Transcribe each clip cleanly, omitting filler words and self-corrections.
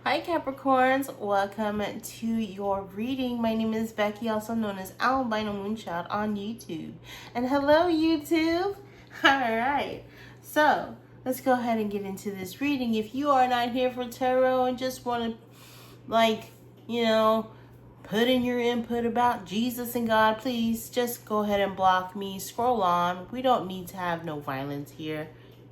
Hi Capricorns, welcome to your reading. My name is Becky, also known as Albino Moonchild on YouTube. And hello YouTube! Alright, so let's go ahead and get into this reading. If you are not here for tarot and just want to, put in your input about Jesus and God, please just go ahead and block me. Scroll on. We don't need to have no violence here,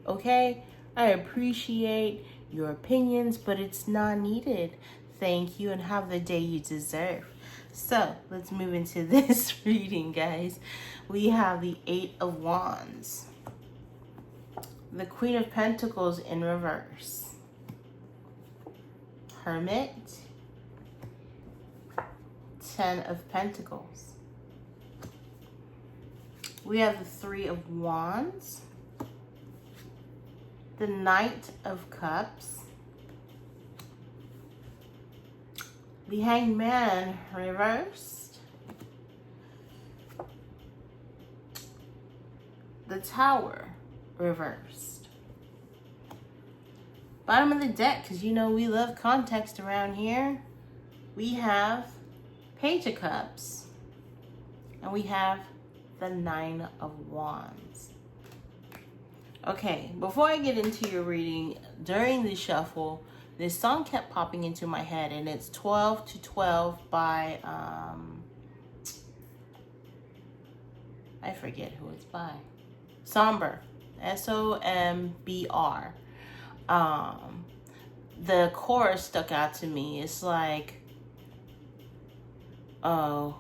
okay? I appreciate your opinions, but it's not needed. Thank you and have the day you deserve. So let's move into this reading, guys. We have the Eight of Wands, the Queen of Pentacles in reverse, Hermit, Ten of Pentacles. We have the Three of Wands, the Knight of Cups, the Hanged Man reversed, the Tower reversed. Bottom of the deck, because you know we love context around here, we have Page of Cups, and we have the Nine of Wands. Okay, before I get into your reading, during the shuffle, this song kept popping into my head, and it's 12 to 12 by, I forget who it's by. Somber, S-O-M-B-R. The chorus stuck out to me. It's like, oh,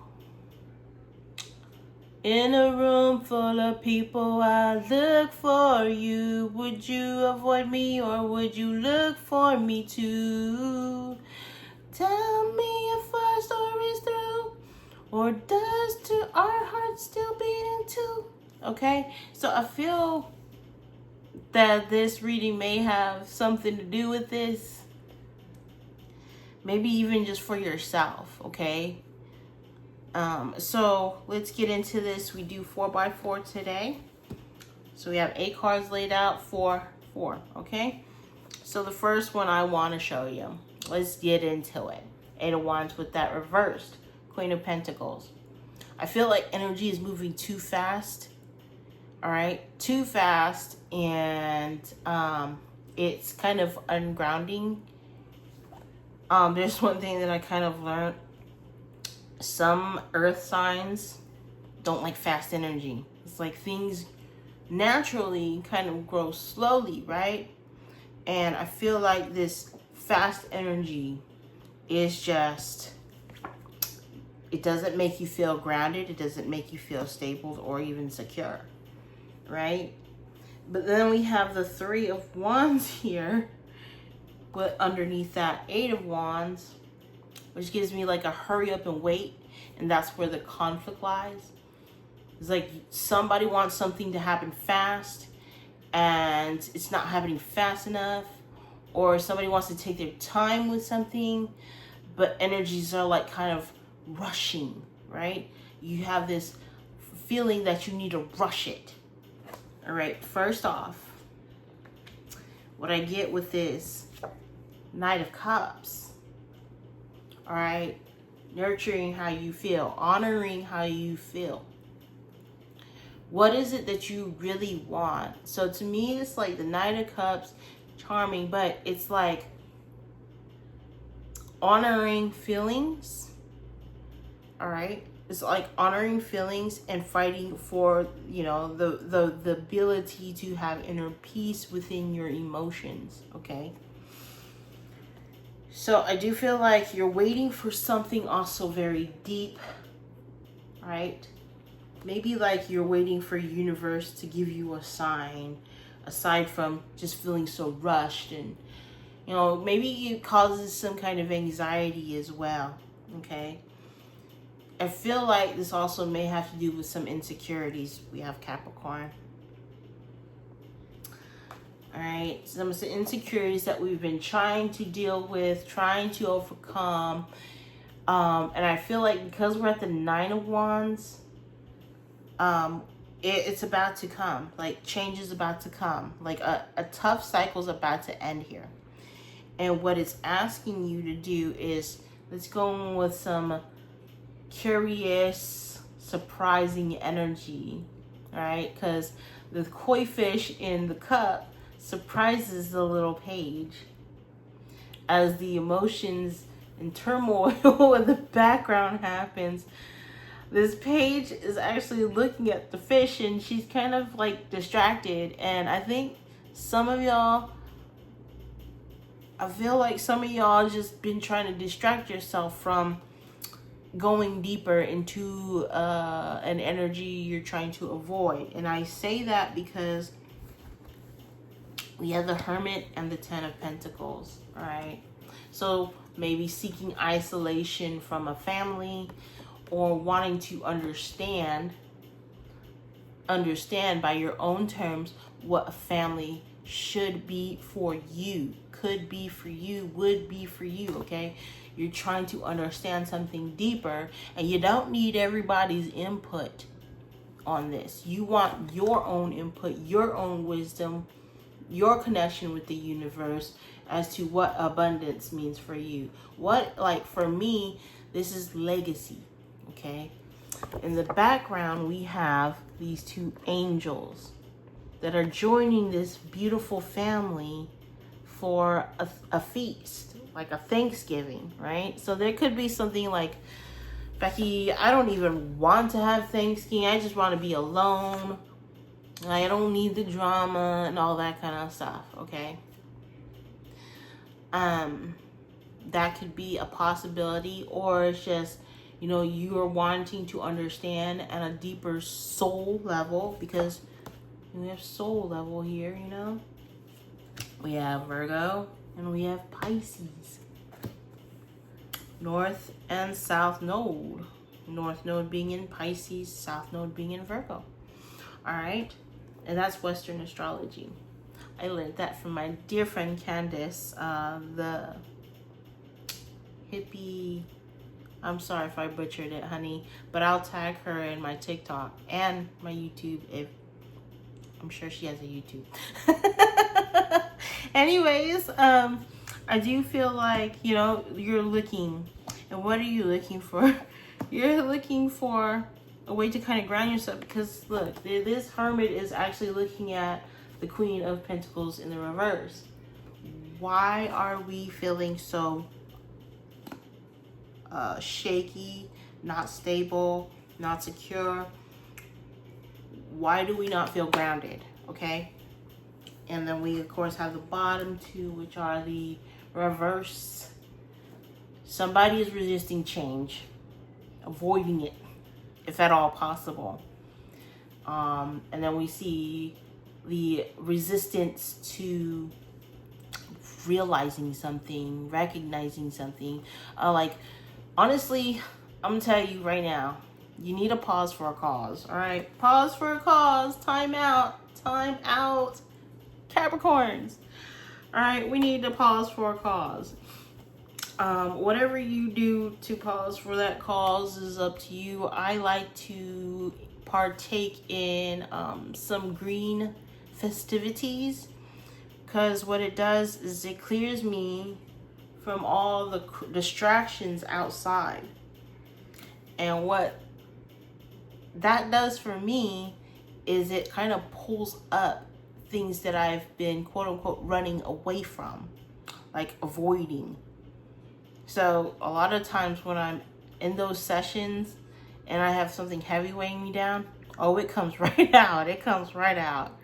in a room full of people, I look for you. Would you avoid me or would you look for me too? Tell me if our story's through, or does our hearts still beating too? Okay, so I feel that this reading may have something to do with this. Maybe even just for yourself, okay? So let's get into this. We do 4x4 today. So we have 8 cards laid out for 4, okay? So the first one I want to show you. Let's get into it. 8 of Wands with that reversed Queen of Pentacles. I feel like energy is moving too fast. All right, too fast, and it's kind of ungrounding. There's one thing that I kind of learned. Some earth signs don't like fast energy. It's like things naturally kind of grow slowly, right? And I feel like this fast energy is just, it doesn't make you feel grounded. It doesn't make you feel stable or even secure, right? But then we have the Three of Wands here, but underneath that 8 of Wands, which gives me like a hurry up and wait. And that's where the conflict lies. It's like somebody wants something to happen fast and it's not happening fast enough. Or somebody wants to take their time with something, but energies are like kind of rushing, right? You have this feeling that you need to rush it. All right, first off, what I get with this Knight of Cups, all right, nurturing how you feel, honoring how you feel. What is it that you really want? So to me, it's like the Knight of Cups, charming, but it's like honoring feelings, all right? It's like honoring feelings and fighting for, the ability to have inner peace within your emotions, okay? So I do feel like you're waiting for something also very deep, right? Maybe like you're waiting for universe to give you a sign, aside from just feeling so rushed, and maybe it causes some kind of anxiety as well, okay? I feel like this also may have to do with some insecurities. We have Capricorn. All right, some of the insecurities that we've been trying to deal with, trying to overcome. And I feel like because we're at the Nine of Wands, it's about to come. Like change is about to come. Like a tough cycle is about to end here. And what it's asking you to do is, let's go with some curious, surprising energy, right? Because the koi fish in the cup surprises the little page as the emotions and turmoil in the background happens. This page is actually looking at the fish and she's kind of like distracted. And I think some of y'all, I feel like some of y'all just been trying to distract yourself from going deeper into an energy you're trying to avoid. And I say that because we have the Hermit and the Ten of Pentacles, all right? So maybe seeking isolation from a family, or wanting to understand by your own terms what a family should be for you, could be for you, would be for you, okay? You're trying to understand something deeper, and you don't need everybody's input on this. You want your own input, your own wisdom, your connection with the universe as to what abundance means for you. What, like for me, this is legacy, okay? In the background, we have these two angels that are joining this beautiful family for a feast, like a Thanksgiving, right? So there could be something like, Becky, I don't even want to have Thanksgiving. I just want to be alone. I don't need the drama and all that kind of stuff, okay? That could be a possibility, or it's just, you know, you are wanting to understand at a deeper soul level, because we have soul level here, you know? We have Virgo and we have Pisces. North and South Node. North Node being in Pisces, South Node being in Virgo. All right? And that's Western astrology. I learned that from my dear friend Candace, the hippie. I'm sorry if I butchered it, honey, but I'll tag her in my TikTok and my YouTube if I'm sure she has a YouTube. Anyways, I do feel like, you know, you're looking, and what are you looking for? You're looking for a way to kind of ground yourself, because look, this Hermit is actually looking at the Queen of Pentacles in the reverse. Why are we feeling so shaky, not stable, not secure? Why do we not feel grounded? Okay. And then we of course have the bottom two, which are the reverse. Somebody is resisting change, avoiding it if at all possible. And then we see the resistance to realizing something, recognizing something. Like, honestly, I'm gonna tell you right now, you need a pause for a cause. All right, pause for a cause. Time out. Time out. Capricorns. All right, we need to pause for a cause. Whatever you do to pause for that cause is up to you. I like to partake in some green festivities, because what it does is it clears me from all the distractions outside. And what that does for me is it kind of pulls up things that I've been quote unquote running away from, like avoiding. So a lot of times when I'm in those sessions and I have something heavy weighing me down, oh, it comes right out. It comes right out.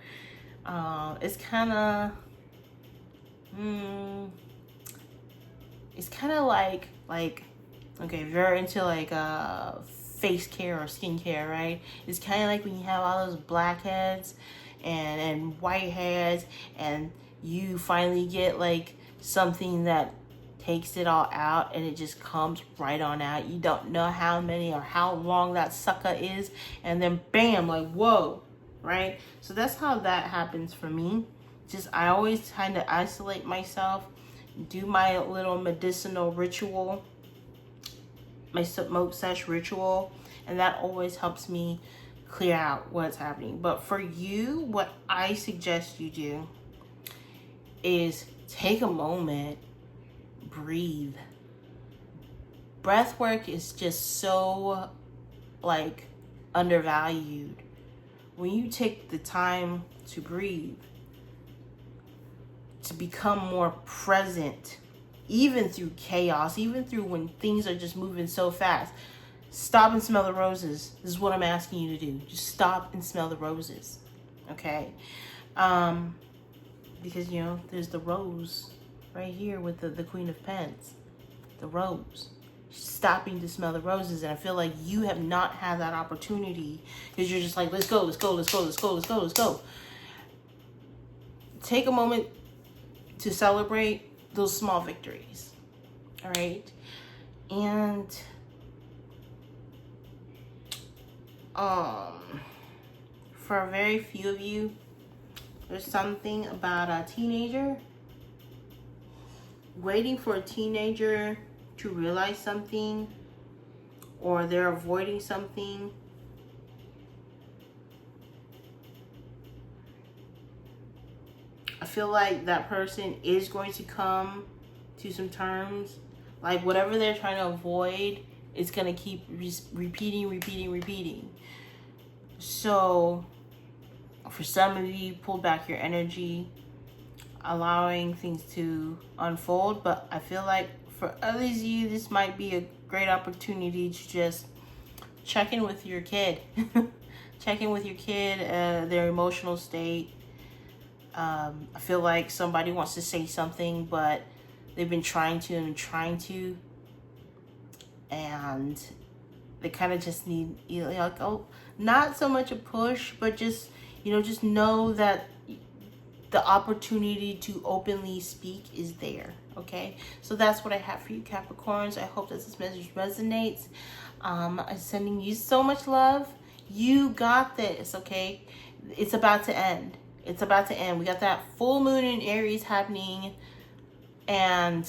It's kind of, it's kind of like, okay, if you're into like face care or skincare, right? It's kind of like when you have all those blackheads and whiteheads, and you finally get like something that takes it all out, and it just comes right on out. You don't know how many or how long that sucker is, and then bam, like whoa, right? So that's how that happens for me. Just I always kind of isolate myself, do my little medicinal ritual, my smoke sesh ritual, and that always helps me clear out what's happening. But for you, what I suggest you do is take a moment breathe. Breath work is just so like undervalued. When you take the time to breathe, to become more present, even through chaos, even through when things are just moving so fast, stop and smell the roses. This is what I'm asking you to do. Just stop and smell the roses. Okay? Because, you know, there's the rose right here with the Queen of Pens. The rose. Stopping to smell the roses. And I feel like you have not had that opportunity because you're just like, let's go, let's go, let's go, let's go, let's go, let's go. Take a moment to celebrate those small victories. All right? And for a very few of you, there's something about a teenager, waiting for a teenager to realize something, or they're avoiding something. I feel like that person is going to come to some terms. Like whatever they're trying to avoid, it's going to keep repeating. So for some of you, pull back your energy, allowing things to unfold. But I feel like for others of you, this might be a great opportunity to just check in with your kid. Check in with your kid, their emotional state. I feel like somebody wants to say something, but they've been trying to, and they kind of just need, you know, like, oh, not so much a push, but just, you know, just know that the opportunity to openly speak is there. Okay, so that's what I have for you, Capricorns. I hope that this message resonates. I'm sending you so much love. You got this. Okay, it's about to end. It's about to end. We got that full moon in Aries happening, and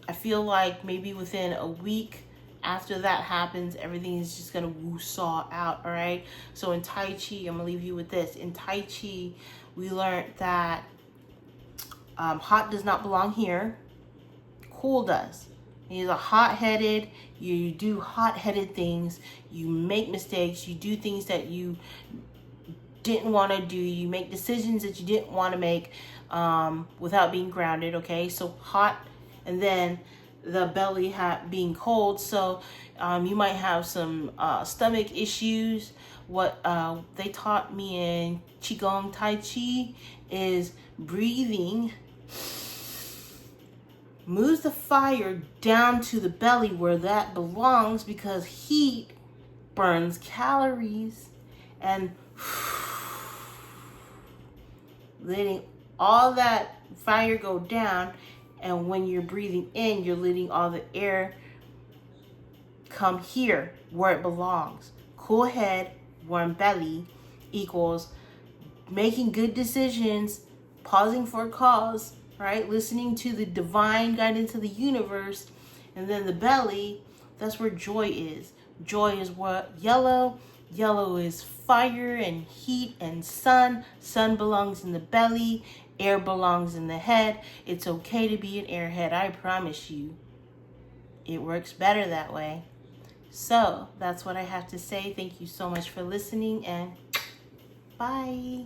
I feel like maybe within a week after that happens, everything is just gonna woo-saw out. All right, so in Tai Chi, I'm gonna leave you with this. In Tai Chi, we learned that hot does not belong here, cool does. You're hot-headed, you do hot-headed things, you make mistakes, you do things that you didn't want to do, you make decisions that you didn't want to make without being grounded. Okay, so hot, and then the belly being cold, so you might have some stomach issues. What they taught me in Qigong Tai Chi is breathing moves the fire down to the belly where that belongs, because heat burns calories, and letting all that fire go down. And when you're breathing in, you're letting all the air come here where it belongs. Cool head, warm belly equals making good decisions, pausing for a cause, right? Listening to the divine guidance of the universe. And then the belly, that's where joy is. Joy is what? Yellow. Yellow is fire and heat and sun. Sun belongs in the belly. Air belongs in the head. It's okay to be an airhead. I promise you. It works better that way. So that's what I have to say. Thank you so much for listening, and bye.